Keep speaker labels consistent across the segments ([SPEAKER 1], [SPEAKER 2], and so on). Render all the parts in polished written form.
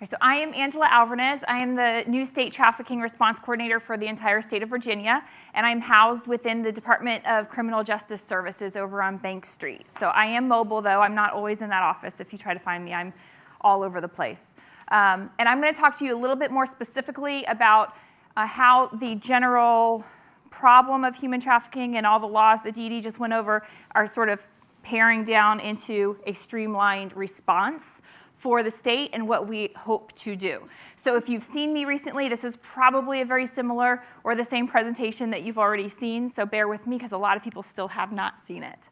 [SPEAKER 1] So I am Angela Alvarez. I am the new state trafficking response coordinator for the entire state of Virginia, and I'm housed within the Department of Criminal Justice Services over on Bank Street. So I am mobile, though. I'm not always in that office. If you try to find me, I'm all over the place. And I'm going to talk to you a little bit more specifically about how the general problem of human trafficking and all the laws that Dee Dee just went over are sort of paring down into a streamlined response for the state and what we hope to do. So if you've seen me recently, this is probably a very similar or the same presentation that you've already seen, so bear with me because a lot of people still have not seen it.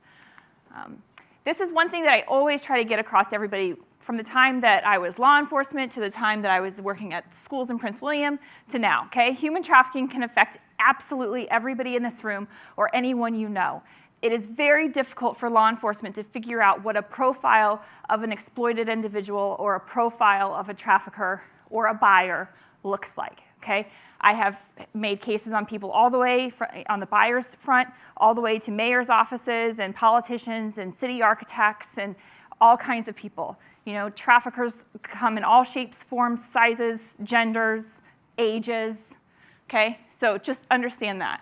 [SPEAKER 1] This is one thing that I always try to get across to everybody from the time that I was law enforcement to the time that I was working at schools in Prince William to now, okay? Human trafficking can affect absolutely everybody in this room or anyone you know. It is very difficult for law enforcement to figure out what a profile of an exploited individual or a profile of a trafficker or a buyer looks like, okay? I have made cases on people all the way on the buyer's front, all the way to mayor's offices and politicians and city architects and all kinds of people. You know, traffickers come in all shapes, forms, sizes, genders, ages, okay? So just understand that.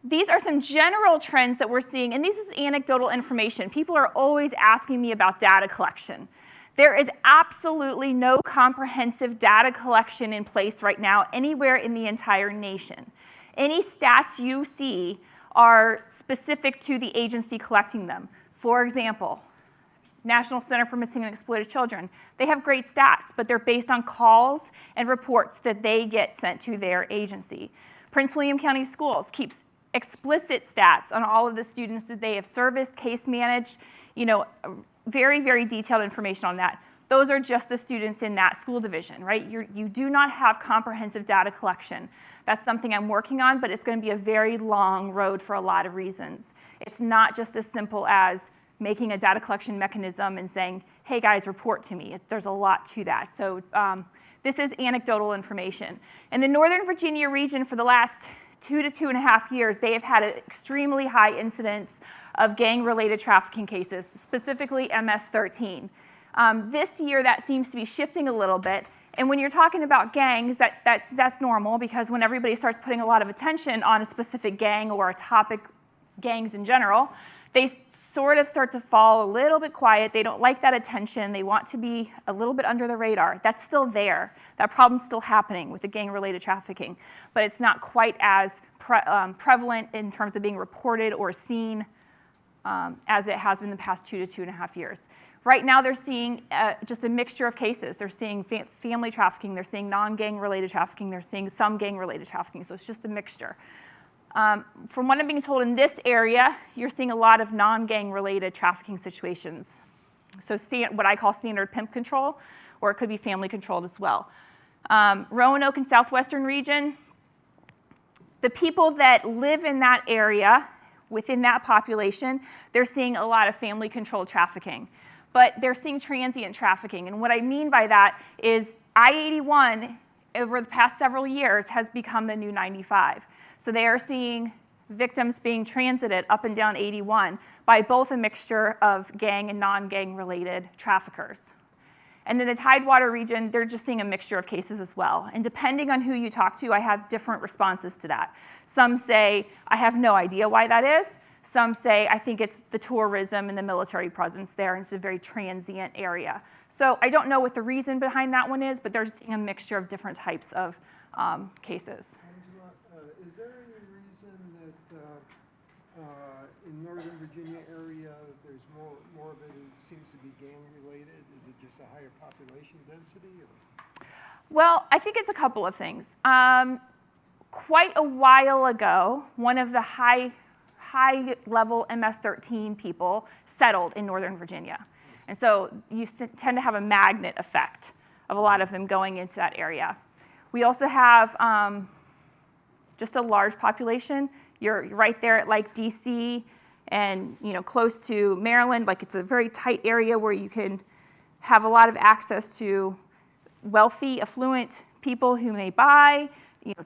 [SPEAKER 1] These are some general trends that we're seeing, and this is anecdotal information. People are always asking me about data collection. There is absolutely no comprehensive data collection in place right now anywhere in the entire nation. Any stats you see are specific to the agency collecting them. For example, National Center for Missing and Exploited Children. They have great stats, but they're based on calls and reports that they get sent to their agency. Prince William County Schools keeps explicit stats on all of the students that they have serviced, case managed, you know, very, very detailed information on that. Those are just the students in that school division, right? You do not have comprehensive data collection. That's something I'm working on, but it's going to be a very long road for a lot of reasons. It's not just as simple as making a data collection mechanism and saying, hey guys, report to me. There's a lot to that. So this is anecdotal information. In the Northern Virginia region for the last 2 to 2.5 years, they have had an extremely high incidence of gang-related trafficking cases, specifically MS-13. This year, that seems to be shifting a little bit. And when you're talking about gangs, that's normal because when everybody starts putting a lot of attention on a specific gang or a topic, gangs in general, they sort of start to fall a little bit quiet. They don't like that attention. They want to be a little bit under the radar. That's still there. That problem's still happening with the gang-related trafficking, but it's not quite as prevalent in terms of being reported or seen as it has been the past 2 to 2.5 years. Right now, they're seeing just a mixture of cases. They're seeing family trafficking. They're seeing non-gang-related trafficking. They're seeing some gang-related trafficking. So it's just a mixture. From what I'm being told in this area, you're seeing a lot of non-gang-related trafficking situations. So what I call standard pimp control, or it could be family-controlled as well. Roanoke and Southwestern region, the people that live in that area, within that population, they're seeing a lot of family-controlled trafficking. But they're seeing transient trafficking. And what I mean by that is I-81, over the past several years, has become the new 95. So they are seeing victims being transited up and down 81 by both a mixture of gang and non-gang related traffickers. And in the Tidewater region, they're just seeing a mixture of cases as well. And depending on who you talk to, I have different responses to that. Some say, I have no idea why that is. Some say, I think it's the tourism and the military presence there, and it's a very transient area. So I don't know what the reason behind that one is, but they're just seeing a mixture of different types of cases.
[SPEAKER 2] Is there any reason that in Northern Virginia area there's more of it seems to be gang related? Is it just a higher population density? Or?
[SPEAKER 1] Well, I think it's a couple of things. Quite a while ago, one of the high-level MS-13 people settled in Northern Virginia. And so you tend to have a magnet effect of a lot of them going into that area. We also have just a large population. You're right there at like DC and close to Maryland. Like it's a very tight area where you can have a lot of access to wealthy, affluent people who may buy,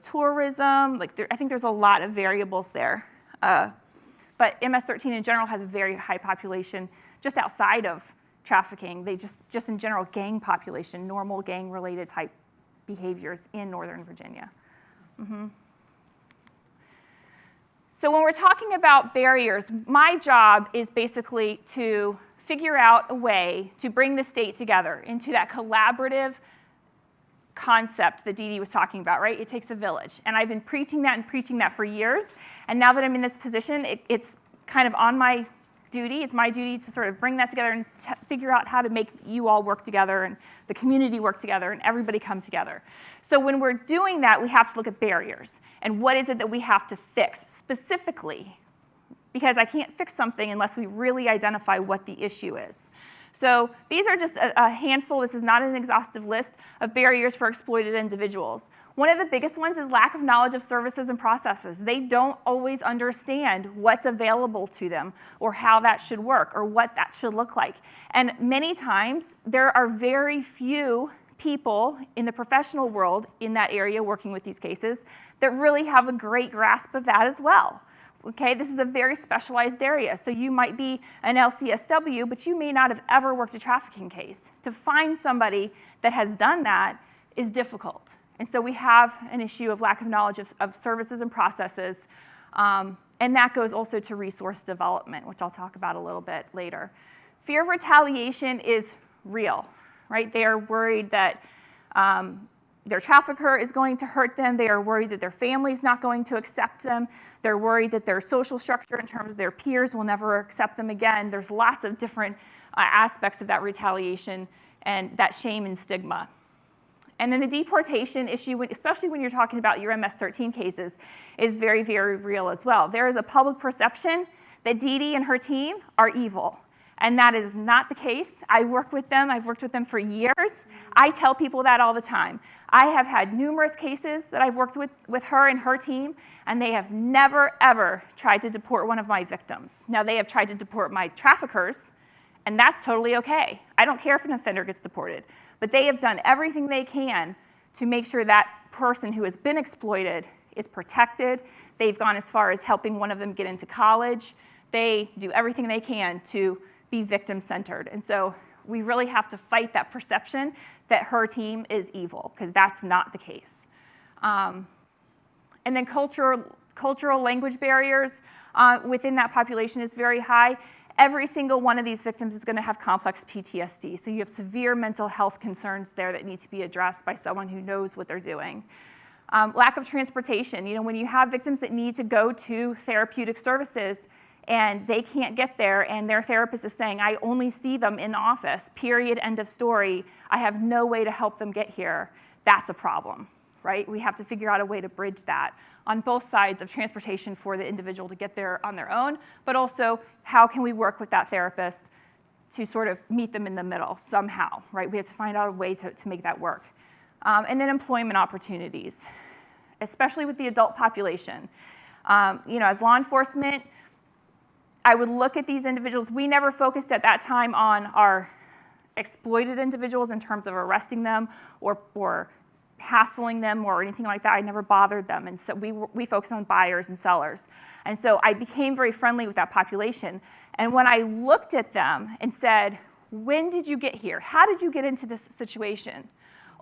[SPEAKER 1] tourism. I think there's a lot of variables there. But MS-13 in general has a very high population just outside of trafficking. They just in general, gang population, normal gang-related type behaviors in Northern Virginia. So when we're talking about barriers, my job is basically to figure out a way to bring the state together into that collaborative concept that Dee Dee was talking about, right? It takes a village. And I've been preaching that for years. And now that I'm in this position, it's kind of on my duty. It's my duty to sort of bring that together and figure out how to make you all work together and the community work together and everybody come together. So when we're doing that, we have to look at barriers. And what is it that we have to fix specifically? Because I can't fix something unless we really identify what the issue is. So these are just a handful, this is not an exhaustive list, of barriers for exploited individuals. One of the biggest ones is lack of knowledge of services and processes. They don't always understand what's available to them or how that should work or what that should look like. And many times, there are very few people in the professional world in that area working with these cases that really have a great grasp of that as well. Okay, this is a very specialized area. So you might be an LCSW, but you may not have ever worked a trafficking case. To find somebody that has done that is difficult. And so we have an issue of lack of knowledge of services and processes. And that goes also to resource development, which I'll talk about a little bit later. Fear of retaliation is real, right? They are worried that their trafficker is going to hurt them. They are worried that their family's not going to accept them. They're worried that their social structure in terms of their peers will never accept them again. There's lots of different aspects of that retaliation and that shame and stigma. And then the deportation issue, especially when you're talking about your MS-13 cases, is very, very real as well. There is a public perception that Dee Dee and her team are evil. And that is not the case. I work with them. I've worked with them for years. I tell people that all the time. I have had numerous cases that I've worked with her and her team, and they have never, ever tried to deport one of my victims. Now, they have tried to deport my traffickers, and that's totally okay. I don't care if an offender gets deported. But they have done everything they can to make sure that person who has been exploited is protected. They've gone as far as helping one of them get into college. They do everything they can to be victim-centered. And so we really have to fight that perception that her team is evil, because that's not the case. And then cultural language barriers within that population is very high. Every single one of these victims is going to have complex PTSD. So you have severe mental health concerns there that need to be addressed by someone who knows what they're doing. Lack of transportation. You know, when you have victims that need to go to therapeutic services, and they can't get there, and their therapist is saying, I only see them in the office, period, end of story. I have no way to help them get here. That's a problem, right? We have to figure out a way to bridge that on both sides of transportation for the individual to get there on their own, but also how can we work with that therapist to sort of meet them in the middle somehow, right? We have to find out a way to make that work. And then employment opportunities, especially with the adult population. You know, as law enforcement, I would look at these individuals. We never focused at that time on our exploited individuals in terms of arresting them or hassling them or anything like that. I never bothered them. And so we focused on buyers and sellers. And so I became very friendly with that population. And when I looked at them and said, when did you get here? How did you get into this situation?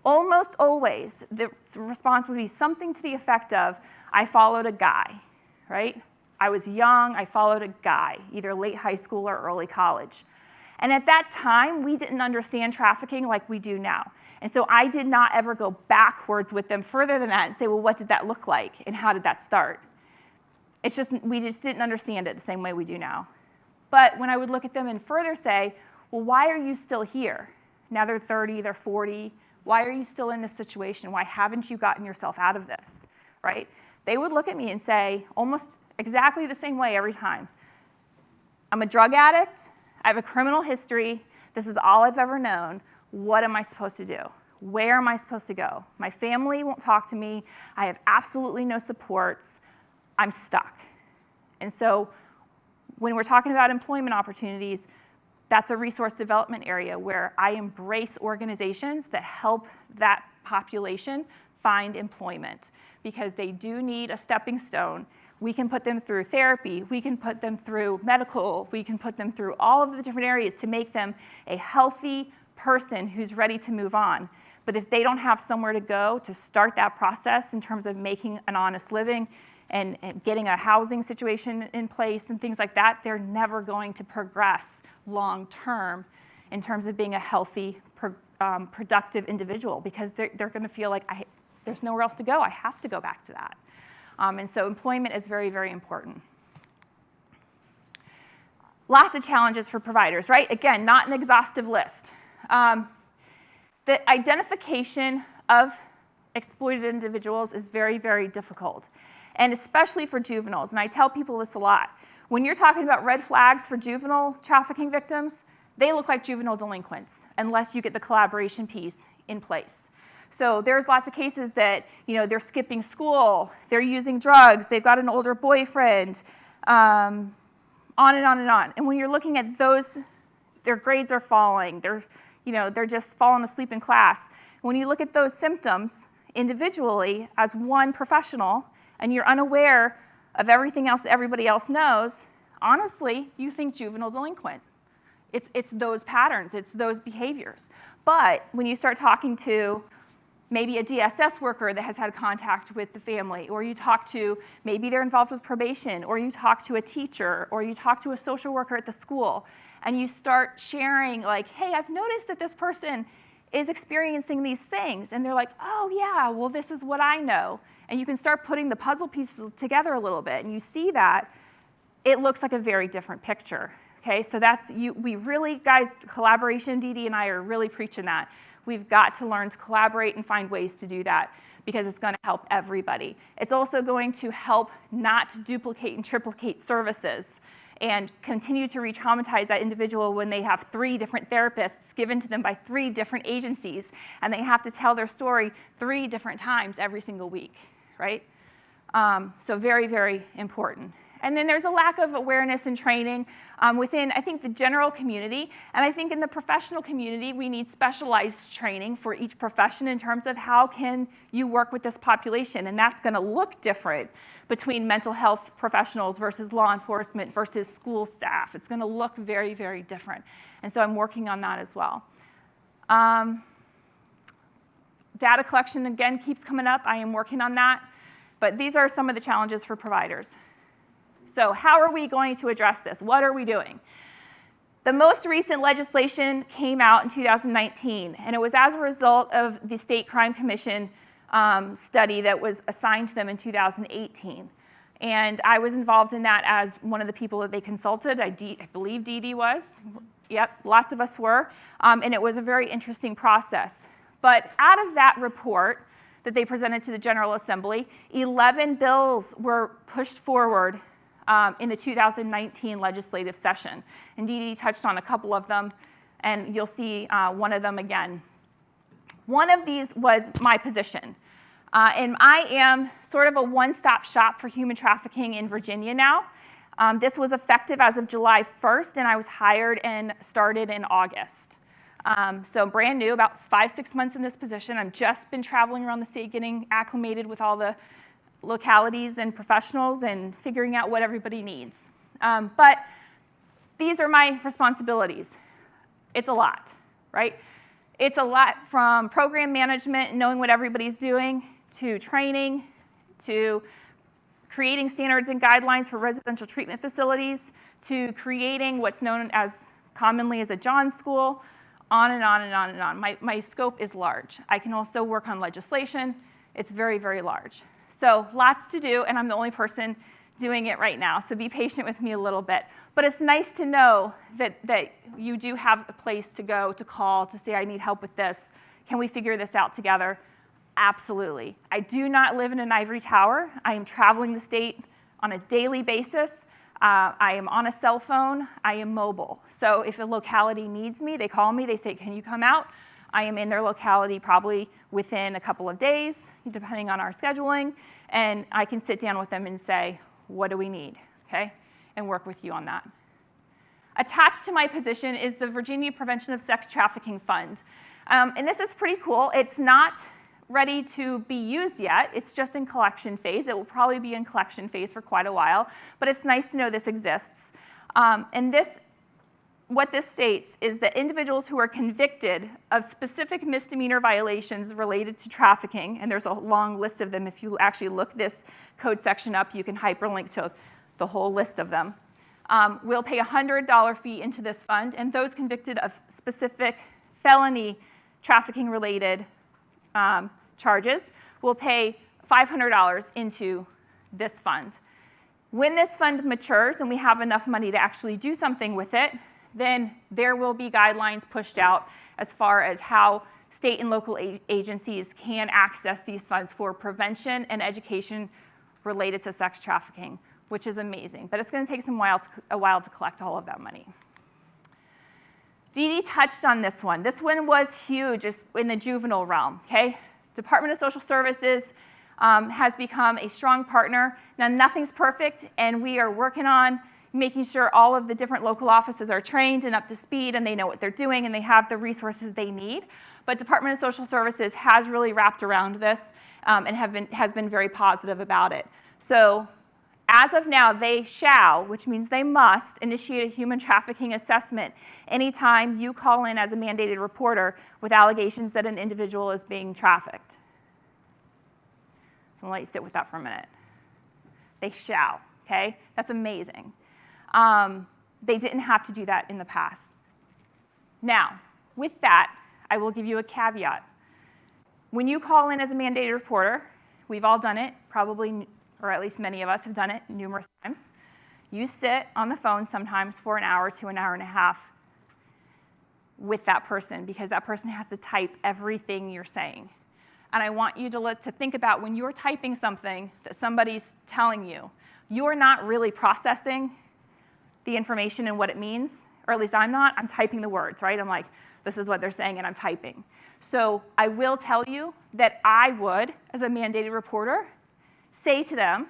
[SPEAKER 1] Almost always, the response would be something to the effect of, I followed a guy, right? I was young, I followed a guy, either late high school or early college. And at that time, we didn't understand trafficking like we do now. And so I did not ever go backwards with them further than that and say, well, what did that look like and how did that start? It's just, we just didn't understand it the same way we do now. But when I would look at them and further say, well, why are you still here? Now they're 30, they're 40. Why are you still in this situation? Why haven't you gotten yourself out of this, right? They would look at me and say, almost exactly the same way every time. I'm a drug addict. I have a criminal history. This is all I've ever known. What am I supposed to do? Where am I supposed to go? My family won't talk to me. I have absolutely no supports. I'm stuck. And so when we're talking about employment opportunities, that's a resource development area where I embrace organizations that help that population find employment, because they do need a stepping stone. We can put them through therapy, we can put them through medical, we can put them through all of the different areas to make them a healthy person who's ready to move on. But if they don't have somewhere to go to start that process in terms of making an honest living and getting a housing situation in place and things like that, they're never going to progress long term in terms of being a healthy, productive individual, because they're going to feel like there's nowhere else to go. I have to go back to that. And so employment is very, very important. Lots of challenges for providers, right? Again, not an exhaustive list. The identification of exploited individuals is very, very difficult, and especially for juveniles. And I tell people this a lot. When you're talking about red flags for juvenile trafficking victims, they look like juvenile delinquents unless you get the collaboration piece in place. So there's lots of cases that, they're skipping school, they're using drugs, they've got an older boyfriend, on and on and on. And when you're looking at those, their grades are falling, they're just falling asleep in class. When you look at those symptoms individually as one professional, and you're unaware of everything else that everybody else knows, honestly, you think juvenile delinquent. It's those patterns, it's those behaviors. But when you start talking to maybe a DSS worker that has had contact with the family, or you talk to, maybe they're involved with probation, or you talk to a teacher, or you talk to a social worker at the school, and you start sharing like, hey, I've noticed that this person is experiencing these things. And they're like, oh yeah, well this is what I know. And you can start putting the puzzle pieces together a little bit, and you see that it looks like a very different picture. Okay, so we really, guys, collaboration, Dee Dee and I are really preaching that. We've got to learn to collaborate and find ways to do that, because it's going to help everybody. It's also going to help not duplicate and triplicate services and continue to re-traumatize that individual when they have 3 different therapists given to them by 3 different agencies, and they have to tell their story 3 different times every single week, right? So very, very important. And then there's a lack of awareness and training within, I think, the general community. And I think in the professional community, we need specialized training for each profession in terms of how can you work with this population. And that's going to look different between mental health professionals versus law enforcement versus school staff. It's going to look very, very different. And so I'm working on that as well. Data collection, again, keeps coming up. I am working on that. But these are some of the challenges for providers. So how are we going to address this? What are we doing? The most recent legislation came out in 2019, and it was as a result of the State Crime Commission study that was assigned to them in 2018. And I was involved in that as one of the people that they consulted. I believe Dee Dee was. Yep, lots of us were. And it was a very interesting process. But out of that report that they presented to the General Assembly, 11 bills were pushed forward in the 2019 legislative session. And Dee Dee touched on a couple of them, and you'll see one of them again. One of these was my position. And I am sort of a one-stop shop for human trafficking in Virginia now. This was effective as of July 1st, and I was hired and started in August. So brand new, about 5-6 months in this position. I've just been traveling around the state getting acclimated with all the localities and professionals and figuring out what everybody needs. But these are my responsibilities. It's a lot, right? It's a lot from program management, knowing what everybody's doing, to training, to creating standards and guidelines for residential treatment facilities, to creating what's known as commonly as a John School, on and on and on and on. My scope is large. I can also work on legislation. It's very, very large. So lots to do, and I'm the only person doing it right now, so be patient with me a little bit. But it's nice to know that you do have a place to go, to call, to say, I need help with this. Can we figure this out together? Absolutely. I do not live in an ivory tower. I am traveling the state on a daily basis. I am on a cell phone. I am mobile. So if a locality needs me, they call me, they say, can you come out? I am in their locality probably within a couple of days, depending on our scheduling, and I can sit down with them and say, what do we need, okay? And work with you on that. Attached to my position is the Virginia Prevention of Sex Trafficking Fund. And this is pretty cool. It's not ready to be used yet. It's just in collection phase. It will probably be in collection phase for quite a while, but it's nice to know this exists. And what this states is that individuals who are convicted of specific misdemeanor violations related to trafficking, and there's a long list of them. If you actually look this code section up, you can hyperlink to the whole list of them, will pay a $100 fee into this fund, and those convicted of specific felony trafficking-related charges will pay $500 into this fund. When this fund matures and we have enough money to actually do something with it, then there will be guidelines pushed out as far as how state and local agencies can access these funds for prevention and education related to sex trafficking, which is amazing. But it's going to take a while to collect all of that money. Dee Dee touched on this one. This one was huge in the juvenile realm, okay? Department of Social Services has become a strong partner. Now, nothing's perfect, and we are working on making sure all of the different local offices are trained and up to speed, and they know what they're doing, and they have the resources they need. But Department of Social Services has really wrapped around this and has been very positive about it. So as of now, they shall, which means they must, initiate a human trafficking assessment anytime you call in as a mandated reporter with allegations that an individual is being trafficked. So I'm going to let you sit with that for a minute. They shall, okay? That's amazing. They didn't have to do that in the past. Now, with that, I will give you a caveat. When you call in as a mandated reporter, we've all done it, probably, or at least many of us have done it numerous times. You sit on the phone sometimes for an hour to an hour and a half with that person because that person has to type everything you're saying. And I want you to think about when you're typing something that somebody's telling you, you're not really processing the information and what it means, or at least I'm not. I'm typing the words, right? I'm like, this is what they're saying, and I'm typing. So I will tell you that I would, as a mandated reporter, say to them,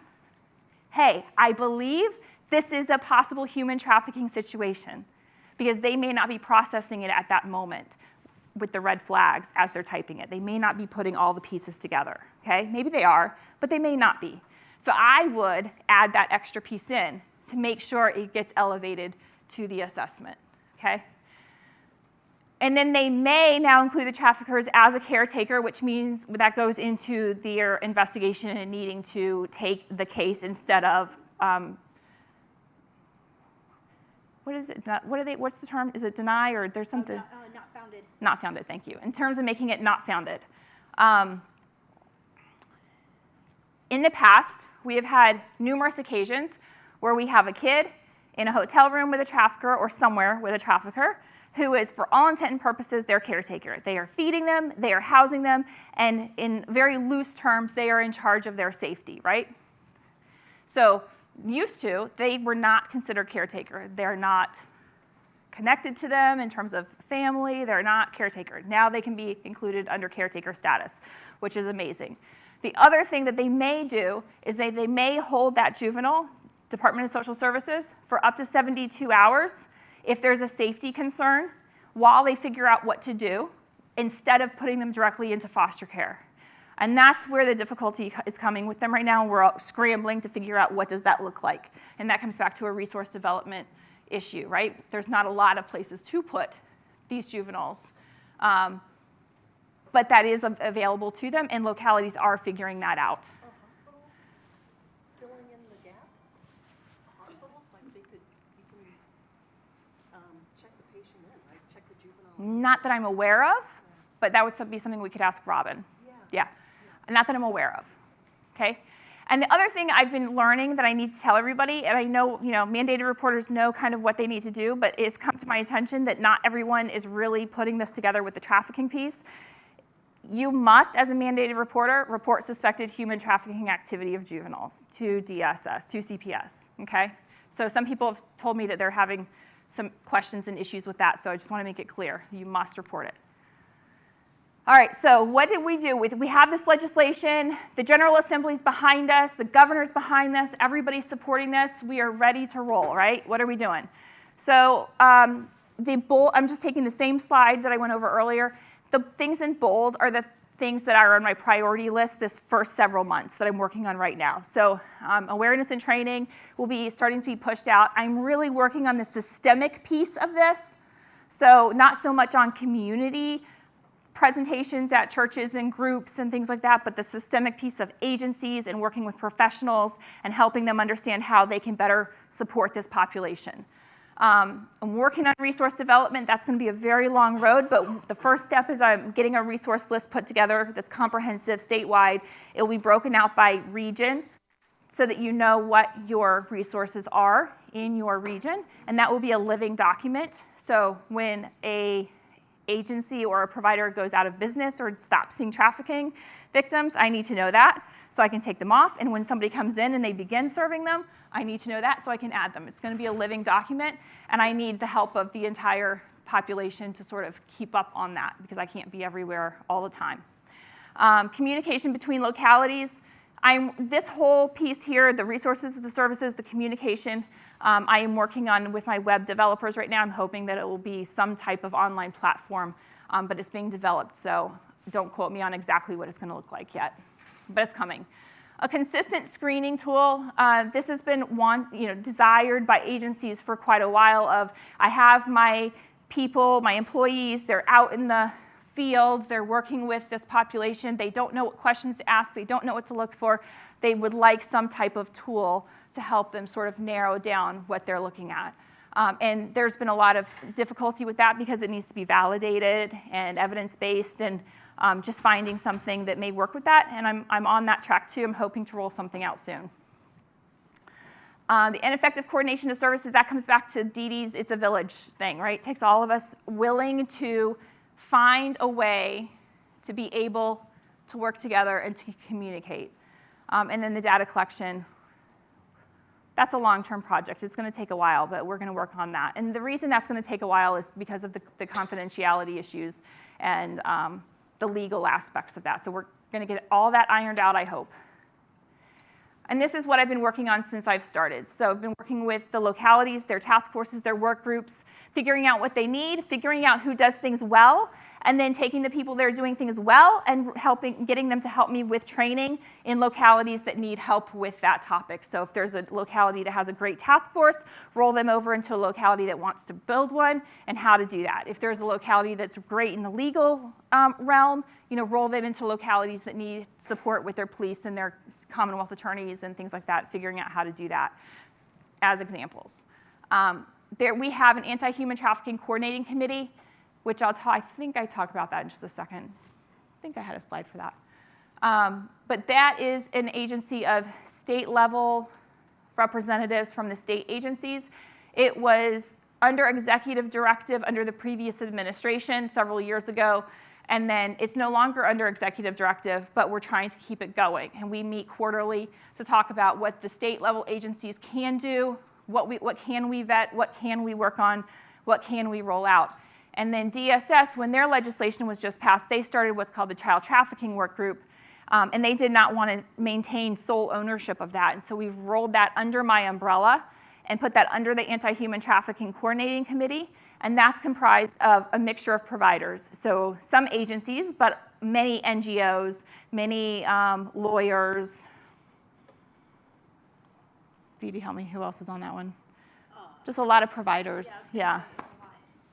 [SPEAKER 1] hey, I believe this is a possible human trafficking situation, because they may not be processing it at that moment with the red flags as they're typing it. They may not be putting all the pieces together, okay? Maybe they are, but they may not be. So I would add that extra piece in to make sure it gets elevated to the assessment, okay? And then they may now include the traffickers as a caretaker, which means that goes into their investigation and needing to take the case instead of, what is it? What's the term? Is it deny or there's something?
[SPEAKER 3] Not founded.
[SPEAKER 1] Not founded, thank you. In terms of making it not founded. In the past, we have had numerous occasions where we have a kid in a hotel room with a trafficker or somewhere with a trafficker who is, for all intent and purposes, their caretaker. They are feeding them, they are housing them, and in very loose terms, they are in charge of their safety, right? So used to, they were not considered caretaker. They're not connected to them in terms of family. They're not caretaker. Now they can be included under caretaker status, which is amazing. The other thing that they may do is they may hold that juvenile, Department of Social Services, for up to 72 hours if there's a safety concern while they figure out what to do instead of putting them directly into foster care. And that's where the difficulty is coming with them right now. We're all scrambling to figure out what does that look like. And that comes back to a resource development issue, right? There's not a lot of places to put these juveniles. But that is available to them, and localities are figuring that out.
[SPEAKER 3] Are hospitals filling in the gap? Hospitals, like you can check the patient in, right? Check the juvenile.
[SPEAKER 1] Not that I'm aware of, but that would be something we could ask Robin. Yeah. Not that I'm aware of, okay? And the other thing I've been learning that I need to tell everybody, and I know, mandated reporters know kind of what they need to do, but it's come to my attention that not everyone is really putting this together with the trafficking piece. You must, as a mandated reporter, report suspected human trafficking activity of juveniles to DSS, to CPS, okay? So some people have told me that they're having some questions and issues with that, so I just want to make it clear. You must report it. All right, so what did we do? We have this legislation, the General Assembly's behind us, the governor's behind this, everybody's supporting this. We are ready to roll, right? What are we doing? So I'm just taking the same slide that I went over earlier. The things in bold are the things that are on my priority list this first several months that I'm working on right now. So awareness and training will be starting to be pushed out. I'm really working on the systemic piece of this. So not so much on community presentations at churches and groups and things like that, but the systemic piece of agencies and working with professionals and helping them understand how they can better support this population. I'm working on resource development. That's going to be a very long road, but the first step is I'm getting a resource list put together that's comprehensive, statewide. It will be broken out by region so that you know what your resources are in your region, and that will be a living document. So when a agency or a provider goes out of business or stops seeing trafficking victims, I need to know that so I can take them off. And when somebody comes in and they begin serving them, I need to know that so I can add them. It's going to be a living document, and I need the help of the entire population to sort of keep up on that because I can't be everywhere all the time. Communication between localities. This whole piece here, the resources, the services, the communication, I am working on with my web developers right now. I'm hoping that it will be some type of online platform, but it's being developed, so don't quote me on exactly what it's going to look like yet, but it's coming. A consistent screening tool. This has been desired by agencies for quite a while. I have my people, my employees, they're out in the field, they're working with this population, they don't know what questions to ask, they don't know what to look for. They would like some type of tool to help them sort of narrow down what they're looking at. And there's been a lot of difficulty with that because it needs to be validated and evidence-based, and just finding something that may work with that. And I'm on that track too. I'm hoping to roll something out soon. The ineffective coordination of services, that comes back to Dee Dee's it's a village thing, right? It takes all of us willing to find a way to be able to work together and to communicate. And then the data collection, that's a long-term project. It's going to take a while, but we're going to work on that. And the reason that's going to take a while is because of the confidentiality issues and the legal aspects of that. So we're going to get all that ironed out, I hope. And this is what I've been working on since I've started. So I've been working with the localities, their task forces, their work groups, figuring out what they need, figuring out who does things well, and then taking the people that are doing things well and getting them to help me with training in localities that need help with that topic. So if there's a locality that has a great task force, roll them over into a locality that wants to build one and how to do that. If there's a locality that's great in the legal realm, roll them into localities that need support with their police and their Commonwealth attorneys and things like that, figuring out how to do that as examples. We have an anti-human trafficking coordinating committee, which I think I talk about that in just a second. I think I had a slide for that. But that is an agency of state-level representatives from the state agencies. It was under executive directive under the previous administration several years ago. And then it's no longer under executive directive, but we're trying to keep it going. And we meet quarterly to talk about what the state-level agencies can do, what can we vet, what can we work on, what can we roll out. And then DSS, when their legislation was just passed, they started what's called the Child Trafficking Work Group, and they did not want to maintain sole ownership of that. And so we've rolled that under my umbrella and put that under the Anti-Human Trafficking Coordinating Committee. And that's comprised of a mixture of providers. So some agencies, but many NGOs, many lawyers. Dee Dee, help me. Who else is on that one? Just a lot of providers. Yeah.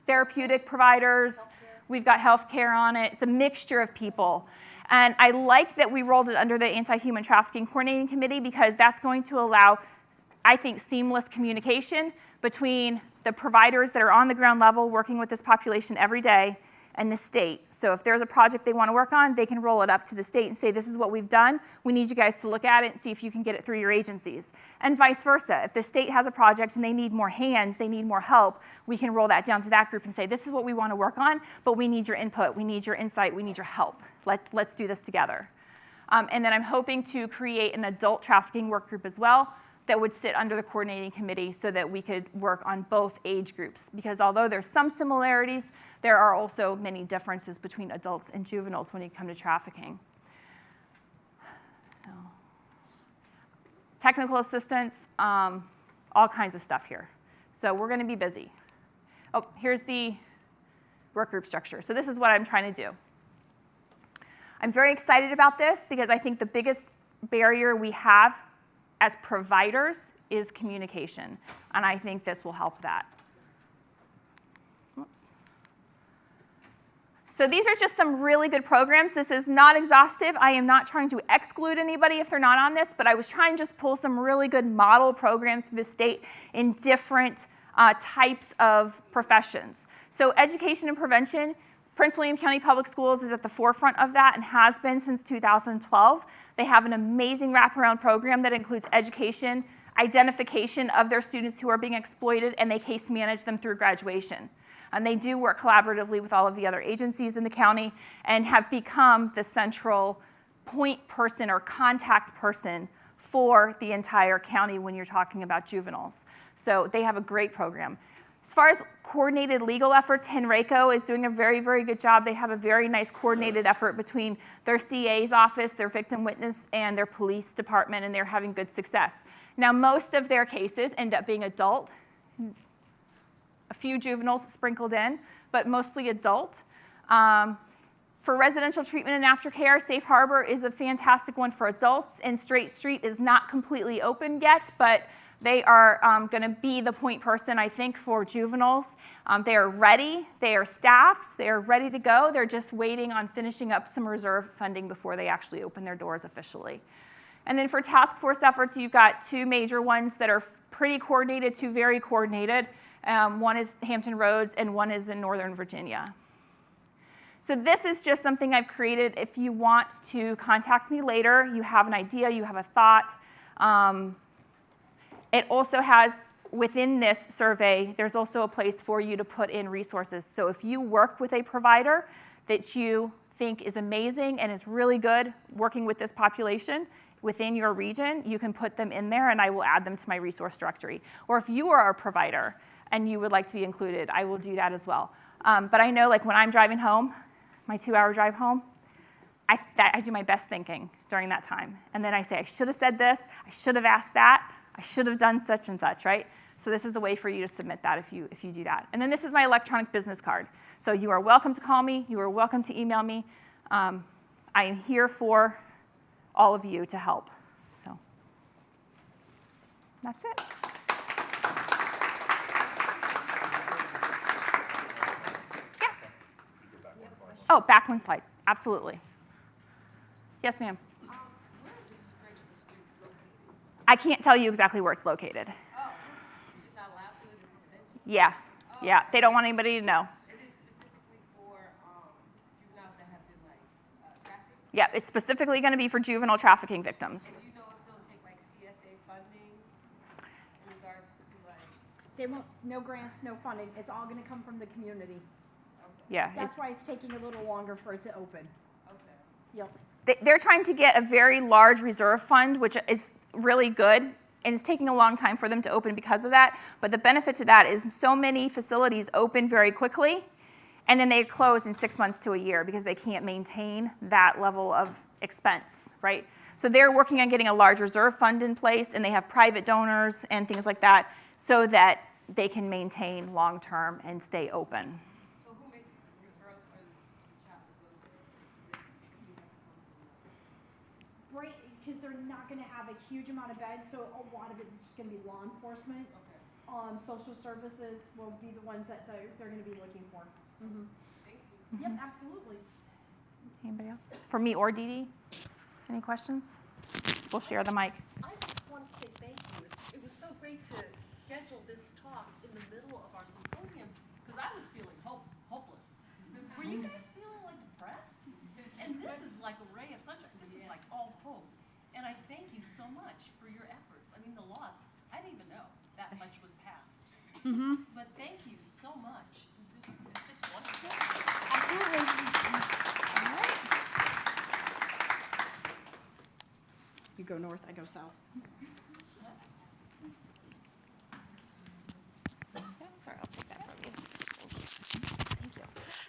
[SPEAKER 1] Therapeutic providers. We've got healthcare on it. It's a mixture of people. And I like that we rolled it under the Anti-Human Trafficking Coordinating Committee because that's going to allow, I think, seamless communication between the providers that are on the ground level working with this population every day and the state. So if there's a project they want to work on, they can roll it up to the state and say, this is what we've done. We need you guys to look at it and see if you can get it through your agencies. And vice versa. If the state has a project and they need more hands, they need more help, we can roll that down to that group and say, this is what we want to work on, but we need your input, we need your insight, we need your help. Let's do this together. And then I'm hoping to create an adult trafficking work group as well that would sit under the coordinating committee so that we could work on both age groups. Because although there's some similarities, there are also many differences between adults and juveniles when you come to trafficking. So, technical assistance, all kinds of stuff here. So we're going to be busy. Oh, here's the work group structure. So this is what I'm trying to do. I'm very excited about this because I think the biggest barrier we have as providers is communication, and I think this will help that. Oops. So these are just some really good programs. This is not exhaustive. I am not trying to exclude anybody if they're not on this, but I was trying to just pull some really good model programs for the state in different types of professions. So education and prevention, Prince William County Public Schools is at the forefront of that and has been since 2012. They have an amazing wraparound program that includes education, identification of their students who are being exploited, and they case manage them through graduation. And they do work collaboratively with all of the other agencies in the county and have become the central point person or contact person for the entire county when you're talking about juveniles. So they have a great program. As far as coordinated legal efforts, Henrico is doing a very, very good job. They have a very nice coordinated effort between their CA's office, their victim witness, and their police department, and they're having good success. Now, most of their cases end up being adult. A few juveniles sprinkled in, but mostly adult. For residential treatment and aftercare, Safe Harbor is a fantastic one for adults, and Straight Street is not completely open yet, but they are going to be the point person, I think, for juveniles. They are ready, they are staffed, they are ready to go. They're just waiting on finishing up some reserve funding before they actually open their doors officially. And then for task force efforts, you've got two major ones that are pretty coordinated, two very coordinated. One is Hampton Roads, and one is in Northern Virginia. So this is just something I've created. If you want to contact me later, you have an idea, you have a thought. It also has, within this survey, there's also a place for you to put in resources. So if you work with a provider that you think is amazing and is really good working with this population within your region, you can put them in there, and I will add them to my resource directory. Or if you are a provider and you would like to be included, I will do that as well. But I know, like, when I'm driving home, my 2-hour drive home, I do my best thinking during that time. And then I say, I should have said this, I should have asked that, I should have done such and such, right? So this is a way for you to submit that if you do that. And then this is my electronic business card. So you are welcome to call me, you are welcome to email me. I am here for all of you to help. So that's it. Oh, back one slide. Absolutely. Yes, ma'am.
[SPEAKER 3] Where is Straight Street located?
[SPEAKER 1] I can't tell you exactly where it's located.
[SPEAKER 3] Oh, it's not allowed to, is it extension?
[SPEAKER 1] Yeah. Yeah. They don't want anybody to know.
[SPEAKER 3] Is it specifically for juveniles that have been trafficked?
[SPEAKER 1] Yeah, it's specifically going to be for juvenile trafficking victims.
[SPEAKER 3] And do you know if they'll take CSA funding in regards to
[SPEAKER 4] They won't, no grants, no funding. It's all going to come from the community.
[SPEAKER 1] Yeah.
[SPEAKER 4] That's why it's taking a little longer for it to open.
[SPEAKER 3] Okay.
[SPEAKER 4] Yep.
[SPEAKER 1] They're trying to get a very large reserve fund, which is really good, and it's taking a long time for them to open because of that. But the benefit to that is so many facilities open very quickly, and then they close in 6 months to a year because they can't maintain that level of expense, right? So they're working on getting a large reserve fund in place, and they have private donors and things like that so that they can maintain long-term and stay open.
[SPEAKER 3] So who makes referrals for the chapter?
[SPEAKER 4] Right, because they're not going to have a huge amount of beds, so a lot of it's just going to be law enforcement.
[SPEAKER 3] Okay.
[SPEAKER 4] Social services will be the ones that they're going to be looking for. Mm-hmm.
[SPEAKER 3] Thank you.
[SPEAKER 4] Yep, absolutely.
[SPEAKER 1] Anybody else? For me or Dee Dee? Any questions? We'll share the mic.
[SPEAKER 5] I just want to say thank you. It was so great to schedule this talk in the middle of our symposium because I was feeling hopeless. Were you guys feeling like depressed? And this is like a ray of sunshine. This is like all hope. And I thank you so much for your efforts. I mean, the laws, I didn't even know that much was passed. But thank you so much. It's just wonderful.
[SPEAKER 4] Absolutely.
[SPEAKER 1] All right.
[SPEAKER 4] You go north, I go south.
[SPEAKER 1] Sorry, I'll take that from you.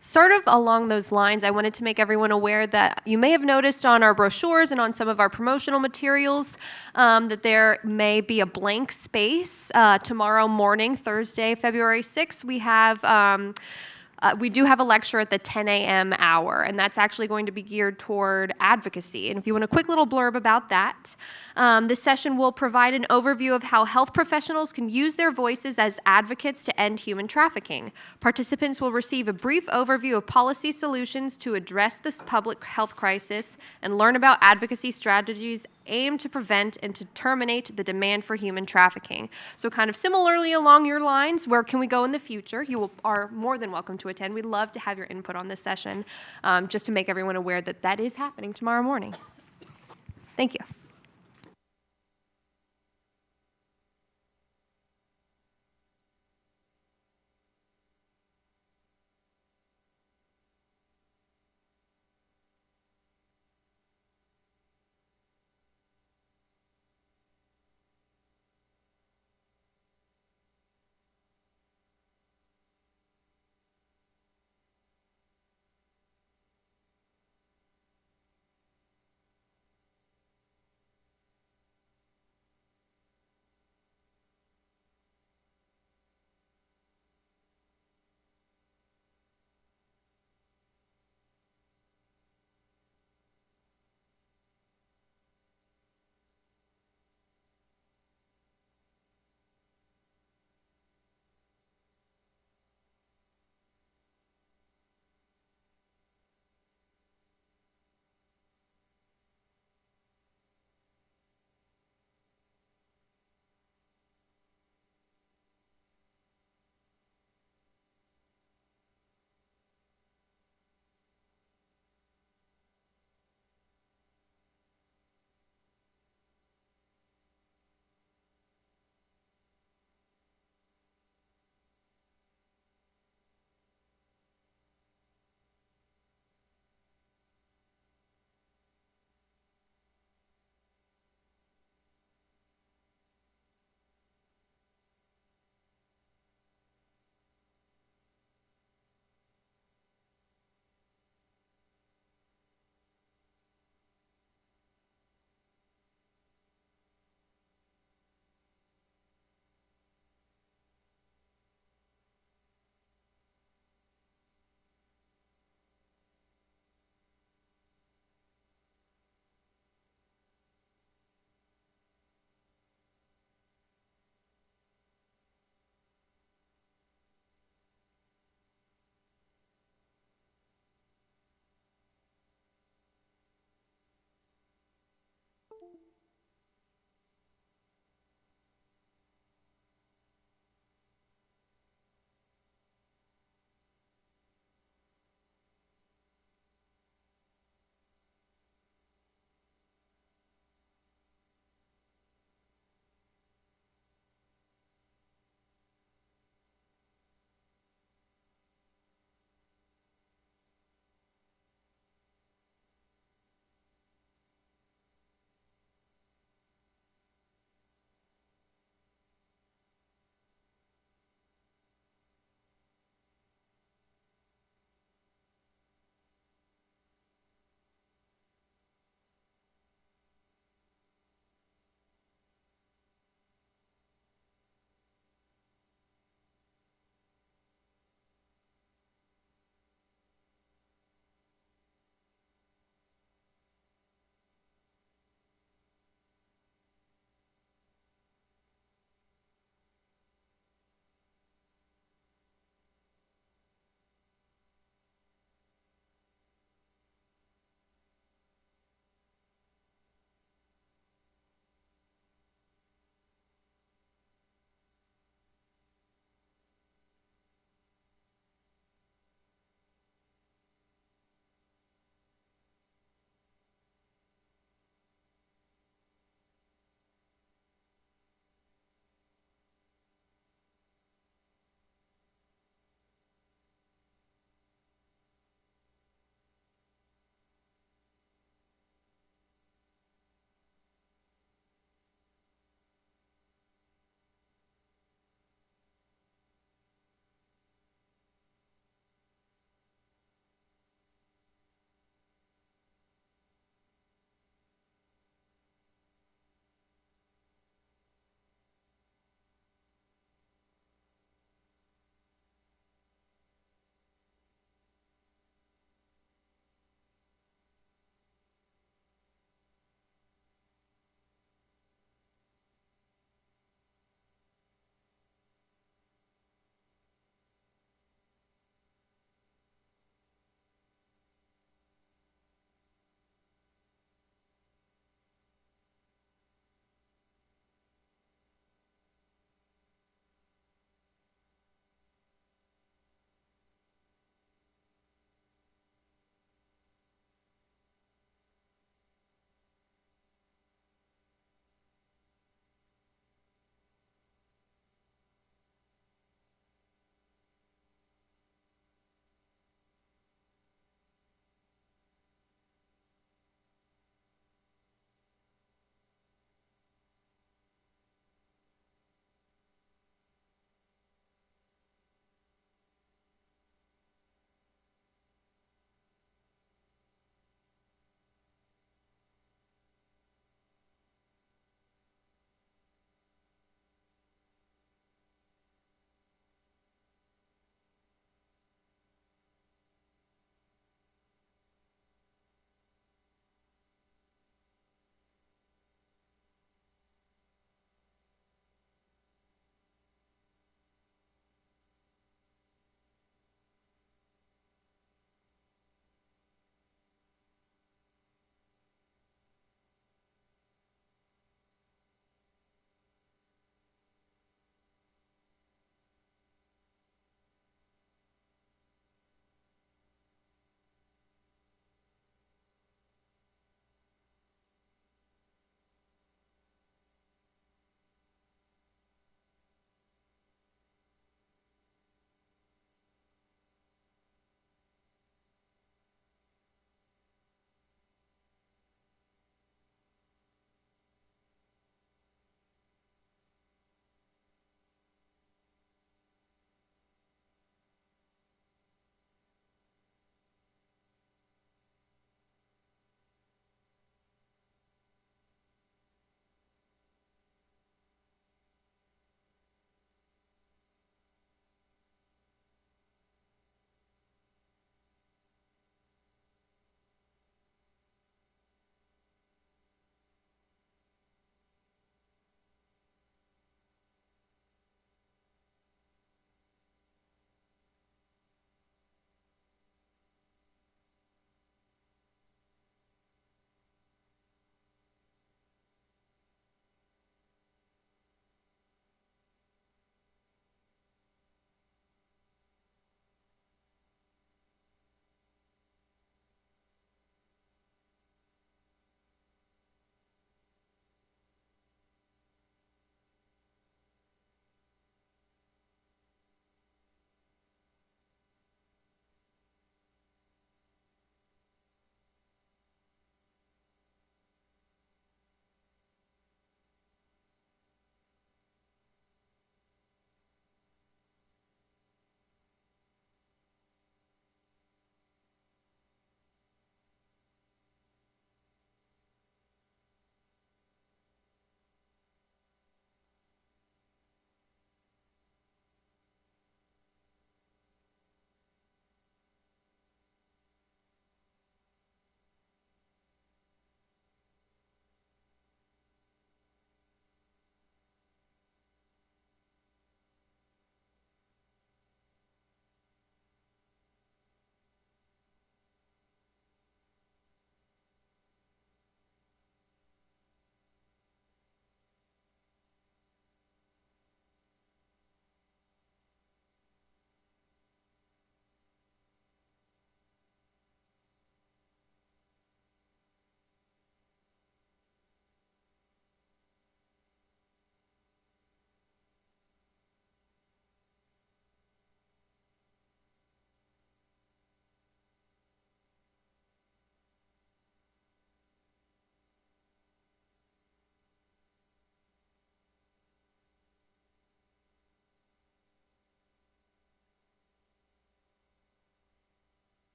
[SPEAKER 6] Sort of along those lines, I wanted to make everyone aware that you may have noticed on our brochures and on some of our promotional materials that there may be a blank space. Tomorrow morning, Thursday, February 6th, we have We do have a lecture at the 10 a.m. hour, and that's actually going to be geared toward advocacy. And if you want a quick little blurb about that, this session will provide an overview of how health professionals can use their voices as advocates to end human trafficking. Participants will receive a brief overview of policy solutions to address this public health crisis and learn about advocacy strategies aimed to prevent and to terminate the demand for human trafficking. So kind of similarly along your lines, where can we go in the future? You are more than welcome to attend. We'd love to have your input on this session, just to make everyone aware that that is happening tomorrow morning. Thank you.